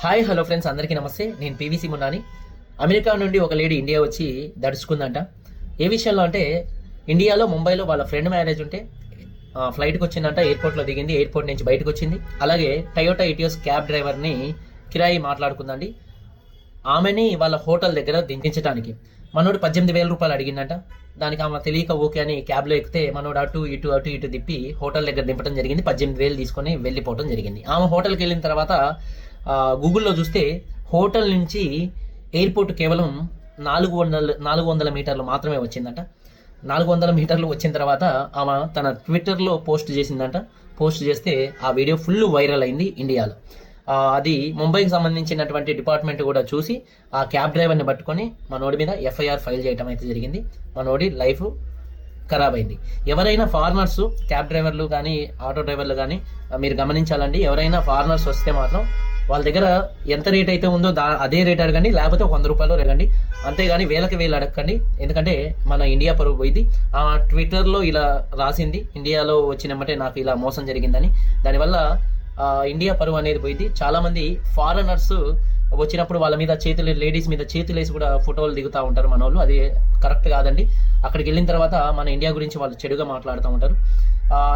Hi hello friends, అందరికీ నమస్తే. నేను పీవీసీ మున్నాని. అమెరికా నుండి ఒక లేడీ ఇండియా వచ్చి దడుచుకుందంట. ఏ విషయంలో అంటే, ఇండియాలో ముంబైలో వాళ్ళ ఫ్రెండ్ మ్యారేజ్ ఉంటే ఫ్లైట్కి వచ్చిందంట. ఎయిర్పోర్ట్లో దిగింది, ఎయిర్పోర్ట్ నుంచి బయటకు వచ్చింది. అలాగే టయోటా ఇటియోస్ క్యాబ్ డ్రైవర్ని కిరాయి మాట్లాడుకుందండి. ఆమెని వాళ్ళ హోటల్ దగ్గర దించడానికి మనోడు 18,000 రూపాయలు అడిగిందంట. దానికి ఆమె తెలియక ఓకే అని క్యాబ్లో ఎక్కితే మనోడు అటు ఇటు తిప్పి హోటల్ దగ్గర దింపడం జరిగింది. 18,000 తీసుకొని వెళ్ళిపోవడం జరిగింది. ఆమె హోటల్కి వెళ్ళిన తర్వాత గూగుల్లో చూస్తే హోటల్ నుంచి ఎయిర్పోర్ట్ కేవలం 400 మీటర్లు మాత్రమే వచ్చిందంట. 400 మీటర్లు వచ్చిన తర్వాత ఆమె తన ట్విట్టర్లో పోస్ట్ చేసిందంట. పోస్ట్ చేస్తే ఆ వీడియో ఫుల్ వైరల్ అయింది ఇండియాలో. అది ముంబైకి సంబంధించినటువంటి డిపార్ట్మెంట్ కూడా చూసి ఆ క్యాబ్ డ్రైవర్ని పట్టుకొని మనోడి మీద ఎఫ్ఐఆర్ ఫైల్ చేయడం అయితే జరిగింది. మనోడి లైఫ్ ఖరాబ్ అయింది. ఎవరైనా ఫారినర్స్ క్యాబ్ డ్రైవర్లు కానీ ఆటో డ్రైవర్లు కానీ మీరు గమనించాలండి. ఎవరైనా ఫారినర్స్ వస్తే మాత్రం వాళ్ళ దగ్గర ఎంత రేట్ అయితే ఉందో అదే రేట్ అడగండి, లేకపోతే 100 రూపాయలు అడగండి. అంతేగాని వేలకి వేలు అడగండి. ఎందుకంటే మన ఇండియా పరువు పోయింది. ఆ ట్విట్టర్లో ఇలా రాసింది, ఇండియాలో వచ్చినమ్మటే నాకు ఇలా మోసం జరిగిందని. దానివల్ల ఇండియా పరువు అనేది పోయింది. చాలా మంది ఫారినర్స్ వచ్చినప్పుడు వాళ్ళ మీద లేడీస్ మీద చేతులేసి కూడా ఫోటోలు దిగుతూ ఉంటారు మన వాళ్ళు. అది కరెక్ట్ కాదండి. అక్కడికి వెళ్ళిన తర్వాత మన ఇండియా గురించి వాళ్ళు చెడుగా మాట్లాడుతూ ఉంటారు.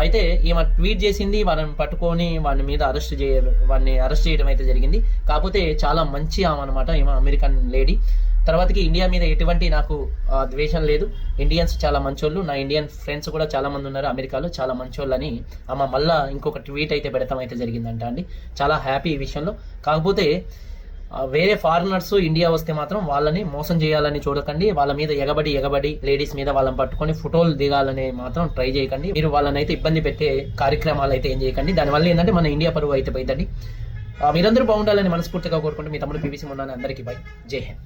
అయితే ఈమె ట్వీట్ చేసింది, వాళ్ళని పట్టుకొని వాడిని అరెస్ట్ చేయడం అయితే జరిగింది. కాకపోతే చాలా మంచి ఆమె అనమాట, ఈమె అమెరికన్ లేడీ. తర్వాతకి ఇండియా మీద ఎటువంటి నాకు ద్వేషం లేదు. ఇండియన్స్ చాలా మంచోళ్ళు. నా ఇండియన్ ఫ్రెండ్స్ కూడా చాలా మంది ఉన్నారు అమెరికాలో, చాలా మంచోళ్ళు అని ఆమె మళ్ళీ ఇంకొక ట్వీట్ అయితే పెడతాం అయితే జరిగిందంట అండి. చాలా హ్యాపీ ఈ విషయంలో. కాకపోతే వేరే ఫారినర్స్ ఇండియా వస్తే మాత్రం వాళ్ళని మోసం చేయాలని చూడకండి. వాళ్ళ మీద ఎగబడి లేడీస్ మీద వాళ్ళని పట్టుకొని ఫోటోలు దిగాలని మాత్రం ట్రై చేయకండి. మీరు వాళ్ళని అయితే ఇబ్బంది పెట్టే కార్యక్రమాలు అయితే ఏం చేయకండి. దానివల్ల ఏంటంటే మన ఇండియా పరువు అయితే పోయిందండి. మీరందరూ బాగుండాలని మనస్ఫూర్తిగా కోరుకుంటూ మీ తమ్ముడు పీవీసీ మున్నాని. అందరికీ బై. జై హింద్.